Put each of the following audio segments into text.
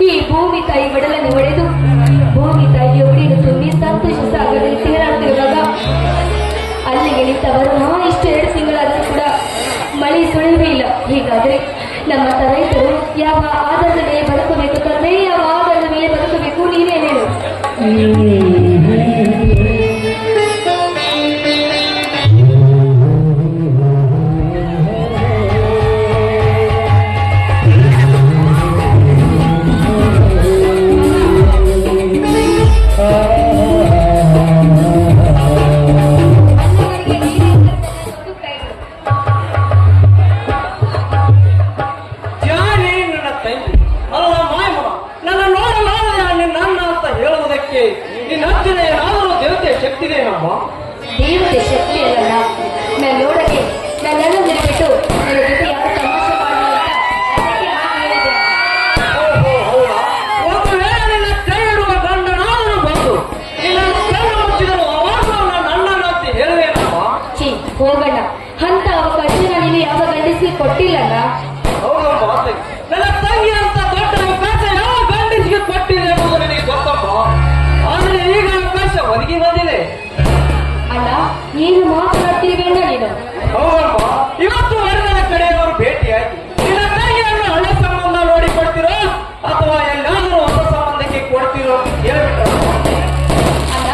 ಈ ಭೂಮಿ ತಾಯಿ ಒಡಲನ್ನು ಒಡೆದು ಭೂಮಿ ತಾಯಿಯ ಒಡೆದು ತುಂಬಿ ಸಂತೋಷ ಸಾಗರದಲ್ಲಿ ತೇರಾಡ್ತಿರುವಾಗ ಅಲ್ಲಿಗೆ ನಿಂತವರು ಇಷ್ಟು 2 ತಿಂಗಳಾದರೂ ಕೂಡ ಮಳೆ ಸುಳಿವೇ ಇಲ್ಲ. ಹೀಗಾದ್ರೆ ನಮ್ಮ ರೈತರು ಯಾವ ಆಧಾರದ ಮೇಲೆ ಬದುಕಬೇಕು ತಂದೆ, ಯಾವ ಆಧಾರದ ಮೇಲೆ ಬದುಕಬೇಕು, ನೀನೇ ಹೇಳು. ದೇವತೆ ಶಕ್ತಿ ಅಲ್ಲ, ನಾನು ನೋಡಕ್ಕೆ ನನ್ನೆಲ್ಲ ಬಿಟ್ಟು ನನ್ನ ಜೊತೆ ಯಾರು ತಮಾಷೆ ಛೀ ಹೋಗಣ್ಣ, ಅಂತ ಅವಕಾಶ ನಾನು ಯಾವ ಗಂಡಿಸಿ ಕೊಟ್ಟಿಲ್ಲಲ್ಲ. ನನ್ನ ತಂಗಿ ಅಂತ ದೊಡ್ಡ ಅವಕಾಶ ಯಾವ ಗಂಡಿಸಿಗೆ ಕೊಟ್ಟಿದೆ ಎಂಬುದು ನನಗೆ ಗೊತ್ತಪ್ಪ. ಆದರೆ ಈಗ ಅವಕಾಶ ಒದಗಿ ಬಂದಿದೆ. ಅಲ್ಲ, ಏನು ಮಾತನಾಡ್ತೀವಿ ಅಣ್ಣ ನೀನು? ಹೌದಮ್ಮ, ಇವತ್ತು ವರದನ ಕಡೆಯವರು ಭೇಟಿಯಾಗಿ ನಿನ್ನ ತಂಗಿಯನ್ನು ಹಳೆ ಸಂಬಂಧ ನೋಡಿ ಕೊಡ್ತಿರೋ ಅಥವಾ ಎಲ್ಲಾದರೂ ಹೊಸ ಸಂಬಂಧಕ್ಕೆ ಕೊಡ್ತಿರೋ ಹೇಳ್ಬಿಟ್ಟ. ಅಲ್ಲ,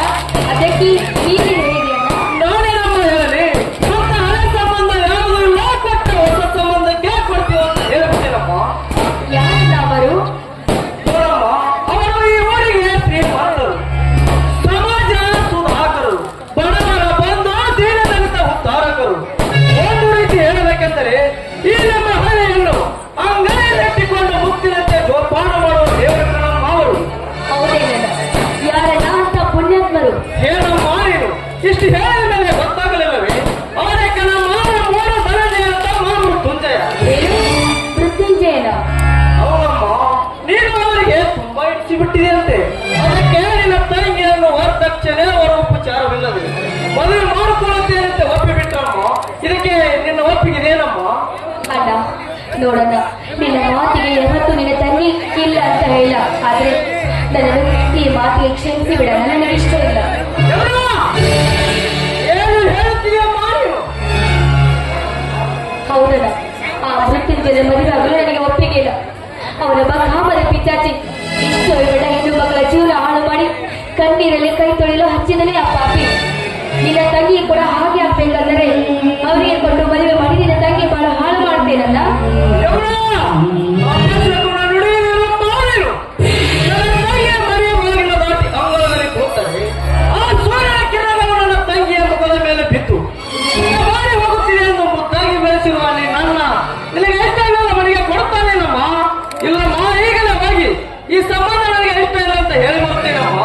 ಅದಕ್ಕೆ ನೀನು ಹೇಳಿದೆಯಣ್ಣ. ನಾನೇನಮ್ಮ ಹೇಳಲಿ, ಮತ್ತೆ ಹಳೆ ಸಂಬಂಧ ಯಾವುದು ಇಲ್ಲ, ಕೊಟ್ಟ ಹೊಸ ಸಂಬಂಧಕ್ಕೆ ಕೊಡ್ತೀರೋ ಅಂತ ಹೇಳ್ಬಿಟ್ಟೇನಮ್ಮ. ಯಾರನ್ನ ಅವರು? ನೋಡಮ್ಮ, ಅವರು ಈ ಊರಿಗೆ ಶ್ರೀಮಂತರು, ಸಮಾಜ ಸುಧಾಕರು, ಬಡವರ ಬಂಧು ದೀನದಲಿತ ಉದ್ಧಾರಕರು. ಒಂದು ರೀತಿ ಹೇಳಬೇಕೆಂದರೆ ಈ ನಮ್ಮ ಹಳೆಯನ್ನು ಅಂಗೈಯಲ್ಲಿಟ್ಟುಕೊಂಡು ಮುಕ್ತಿನಂತೆ ಜೋಪಾನ ಮಾಡುವ ದೇವರನ್ನ ಅವರು. ಹೌದೇನಣ್ಣ, ಯಾರಣ್ಣ ಅಂತ ಪುಣ್ಯಾತ್ಮರು? ಏನಮ್ಮ ನೀನು ಇಷ್ಟು ಹೇಳಿದ ಮೇಲೆ ಗೊತ್ತಾಗಲಿಲ್ಲವೇ? ಅವರಕ್ಕೆ ನಮ್ಮ ಮೂರು ಸಲಹೆಯ ತಮ್ಮ ಮೃತ್ಯುಂಜಯ. ಏನು ಮೃತ್ಯುಂಜಯನ? ಅವನಮ್ಮ, ನೀನು ಅವರಿಗೆ ತುಂಬಾ ಇಚ್ಛಿಬಿಟ್ಟಿದೆಯಂತೆ. ಅದಕ್ಕೆ ನಿನ್ನ ತಂಗಿಯನ್ನು ವರದಕ್ಷಿಣೆ ವರೋಪಚಾರವಿಲ್ಲದೆ ಮದುವೆ ಮಾಡಿಕೊಳ್ಳುತ್ತೇನಂತೆ ಒಪ್ಪಿಬಿಟ್ಟಮ್ಮ. ಇದಕ್ಕೆ ನಿನ್ನ ಒಪ್ಪಿಗೆನೇನಮ್ಮ? ಅಣ್ಣ ನೋಡಣ್ಣ, ನಿನ್ನ ಮಾತಿಗೆ ಯಾವತ್ತೂ ನಿನ್ನ ತಂಗಿ ಇಲ್ಲ ಅಂತ ಹೇಳ, ಆದ್ರೆ ನನ್ನನ್ನು ಈ ಮಾತಿಗೆ ಕ್ಷಮಿಸಿ ಬಿಡಣ್ಣ, ನನಗೆ ಇಷ್ಟ ಇಲ್ಲ. ಏನು ಹೇಳ್ತೀಯಮ್ಮ ನೀನು? ಹೌದಣ್ಣ, ಆ ಮೃತ್ಯುಂಜಯನ ಮದುವೆ ಆಗಲು ನನಗೆ ಒಪ್ಪಿಗೆ ಇಲ್ಲ. ಅವನ ಮಹಾಮರ ಪಿಚಾಚಿ ಇಷ್ಟು ಬೇಡ ಹೆಣ್ಣು ಮಕ್ಕಳ ಜೀವನ ಹಾಳು ಮಾಡಿ ಕಣ್ಣೀರಲ್ಲಿ ಕೈ ತೊಳೆಯಲು ಹಚ್ಚಿದನೇ ಆ ಪಾಪಿ. ನಿನ್ನ ತಂಗಿ ಕೂಡ ಹಾಗೆ ಆಗ್ಬೇಕಂದರೆ ಅವರಿಗೆ ಕೊಟ್ಟು ಮದುವೆ ಮಾಡಿ ನಿನ್ನ ತಂಗಿ ಬಹಳ ಹಾಳು ಮಾಡ್ತೇನಲ್ಲ. ತಂಗಿಯ ಮುಖದ ಮೇಲೆ ಬಿತ್ತು ಹೋಗುತ್ತಿದೆ ಎಂದು ಮುದ್ದಾಗಿ ಬೆಳೆಸಿರುವ ನನ್ನ ನಿನಗೆ ಇಷ್ಟ ಇಲ್ಲ ಮನೆಗೆ ಕೊಡ್ತಾನೇನಮ್ಮ? ಇಲ್ಲಮ್ಮ, ಈಗಲೇ ಹೋಗಿ ಈ ಸಂಬಂಧ ನನಗೆ ಇಷ್ಟ ಇಲ್ಲ ಅಂತ ಹೇಳಿ ಬರ್ತೇನಮ್ಮ.